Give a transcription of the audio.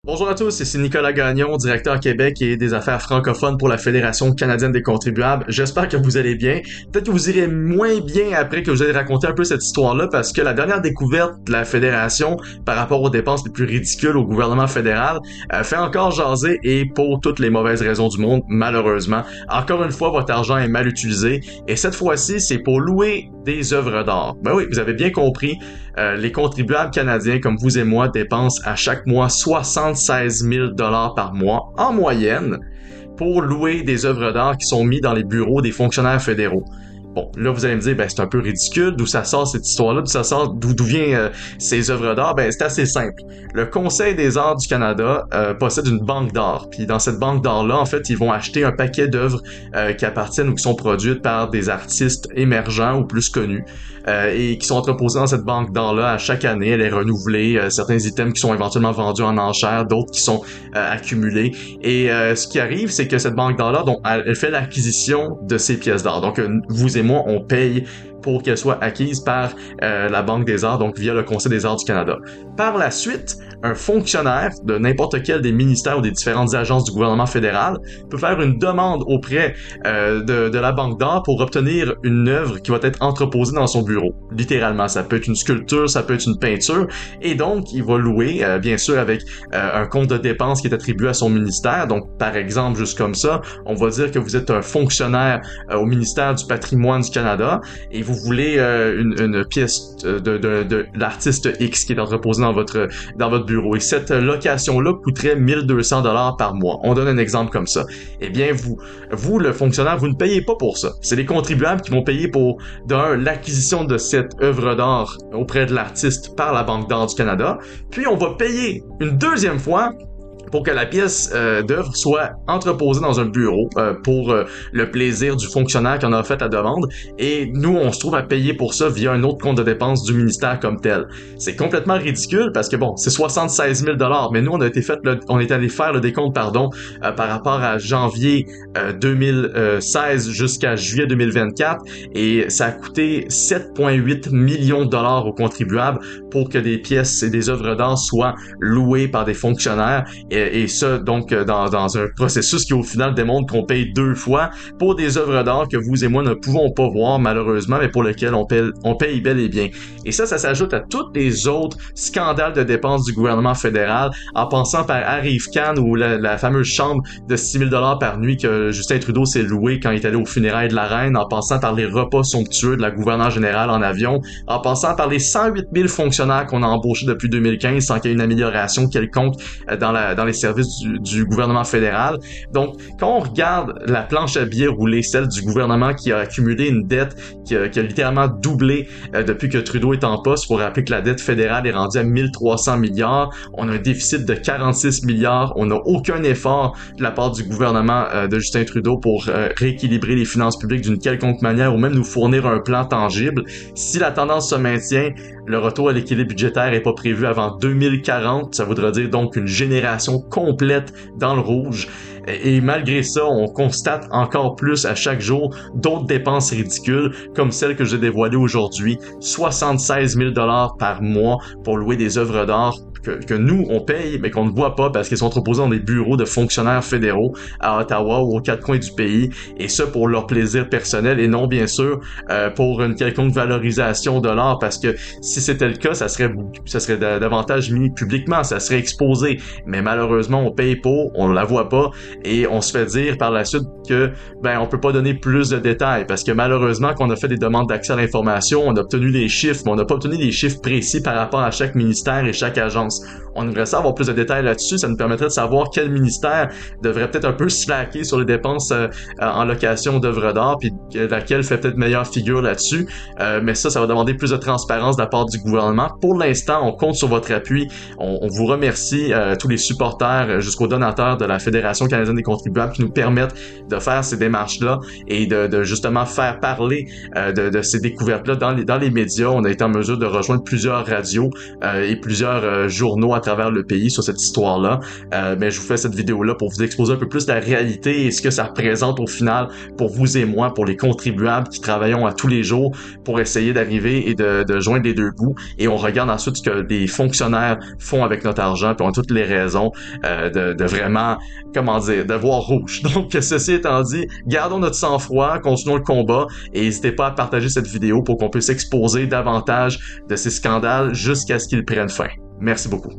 Bonjour à tous, ici Nicolas Gagnon, directeur Québec et des affaires francophones pour la Fédération canadienne des contribuables. J'espère que vous allez bien. Peut-être que vous irez moins bien après que je vous allez raconter un peu cette histoire-là parce que la dernière découverte de la Fédération par rapport aux dépenses les plus ridicules au gouvernement fédéral fait encore jaser et pour toutes les mauvaises raisons du monde, malheureusement. Encore une fois, votre argent est mal utilisé et cette fois-ci, c'est pour louer des œuvres d'art. Ben oui, vous avez bien compris, les contribuables canadiens comme vous et moi dépensent à chaque mois 76 000 $ par mois en moyenne pour louer des œuvres d'art qui sont mises dans les bureaux des fonctionnaires fédéraux. Bon, là vous allez me dire, ben c'est un peu ridicule, d'où ça sort cette histoire-là, d'où vient ces œuvres d'art. Ben c'est assez simple. Le Conseil des arts du Canada possède une banque d'art, puis dans cette banque d'art-là, en fait, ils vont acheter un paquet d'œuvres qui appartiennent ou qui sont produites par des artistes émergents ou plus connus et qui sont entreposées dans cette banque d'art-là à chaque année. Elle est renouvelée, certains items qui sont éventuellement vendus en enchères, d'autres qui sont accumulés. Et ce qui arrive, c'est que cette banque d'art-là, donc, elle fait l'acquisition de ces pièces d'art. Donc vous et moi, on paye pour qu'elle soit acquise par la Banque des Arts, donc via le Conseil des Arts du Canada. Par la suite, un fonctionnaire de n'importe quel des ministères ou des différentes agences du gouvernement fédéral peut faire une demande auprès de la Banque d'art pour obtenir une œuvre qui va être entreposée dans son bureau. Littéralement, ça peut être une sculpture, ça peut être une peinture, et donc il va louer, bien sûr, avec un compte de dépenses qui est attribué à son ministère. Donc, par exemple, juste comme ça, on va dire que vous êtes un fonctionnaire au ministère du patrimoine du Canada et vous voulez une pièce de l'artiste X qui est entreposée dans votre bureau. Et cette location-là coûterait 1200 $ par mois. On donne un exemple comme ça. Eh bien, vous, le fonctionnaire, vous ne payez pas pour ça. C'est les contribuables qui vont payer pour, l'acquisition de cette œuvre d'art auprès de l'artiste par la Banque d'art du Canada. Puis, on va payer une deuxième fois pour que la pièce d'œuvre soit entreposée dans un bureau pour le plaisir du fonctionnaire qui en a fait la demande. Et nous, on se trouve à payer pour ça via un autre compte de dépenses du ministère comme tel. C'est complètement ridicule parce que bon, c'est 76 000 $, mais nous, on est allé faire le décompte, par rapport à janvier 2016 jusqu'à juillet 2024 et ça a coûté 7,8 millions de $ aux contribuables pour que des pièces et des œuvres d'art soient louées par des fonctionnaires. Et ça, donc, dans un processus qui, au final, démontre qu'on paye deux fois pour des œuvres d'art que vous et moi ne pouvons pas voir, malheureusement, mais pour lesquelles on paye bel et bien. Et ça s'ajoute à tous les autres scandales de dépenses du gouvernement fédéral, en passant par Arrive-Can ou la fameuse chambre de 6 000 $ par nuit que Justin Trudeau s'est loué quand il est allé aux funérailles de la reine, en passant par les repas somptueux de la gouverneure générale en avion, en passant par les 108 000 fonctionnaires qu'on a embauchés depuis 2015 sans qu'il y ait une amélioration quelconque dans les services du gouvernement fédéral. Donc, quand on regarde la planche à billets roulée, celle du gouvernement qui a accumulé une dette qui a littéralement doublé depuis que Trudeau est en poste, pour rappeler que la dette fédérale est rendue à 1300 milliards, on a un déficit de 46 milliards, on n'a aucun effort de la part du gouvernement de Justin Trudeau pour rééquilibrer les finances publiques d'une quelconque manière ou même nous fournir un plan tangible. Si la tendance se maintient, le retour à l'équilibre budgétaire n'est pas prévu avant 2040, ça voudra dire donc une génération complète dans le rouge. Et malgré ça, on constate encore plus à chaque jour d'autres dépenses ridicules, comme celle que j'ai dévoilée aujourd'hui, 76 000 $ par mois pour louer des œuvres d'art que nous, on paye, mais qu'on ne voit pas parce qu'ils sont entreposés dans des bureaux de fonctionnaires fédéraux à Ottawa ou aux quatre coins du pays, et ça pour leur plaisir personnel et non, bien sûr, pour une quelconque valorisation de l'art, parce que si c'était le cas, ça serait davantage mis publiquement, ça serait exposé, mais malheureusement, on paye pour, on la voit pas, et on se fait dire par la suite que, on peut pas donner plus de détails, parce que malheureusement, quand on a fait des demandes d'accès à l'information, on a obtenu les chiffres, mais on n'a pas obtenu les chiffres précis par rapport à chaque ministère et chaque agence. On aimerait ça avoir plus de détails là-dessus, ça nous permettrait de savoir quel ministère devrait peut-être un peu slacker sur les dépenses en location d'œuvres d'art, puis laquelle fait peut-être meilleure figure là-dessus, mais ça va demander plus de transparence de la part du gouvernement. Pour l'instant, on compte sur votre appui, on vous remercie, tous les supporters jusqu'aux donateurs de la Fédération canadienne des contribuables qui nous permettent de faire ces démarches-là et de justement faire parler de ces découvertes-là dans les médias. On a été en mesure de rejoindre plusieurs radios et plusieurs journaux à travers le pays sur cette histoire-là. Mais je vous fais cette vidéo-là pour vous exposer un peu plus la réalité et ce que ça représente au final pour vous et moi, pour les contribuables qui travaillons à tous les jours pour essayer d'arriver et de joindre les deux bouts. Et on regarde ensuite ce que des fonctionnaires font avec notre argent, puis on a toutes les raisons de vraiment, comment dire, de voir rouge. Donc, ceci étant dit, gardons notre sang-froid, continuons le combat et n'hésitez pas à partager cette vidéo pour qu'on puisse exposer davantage de ces scandales jusqu'à ce qu'ils prennent fin. Merci beaucoup.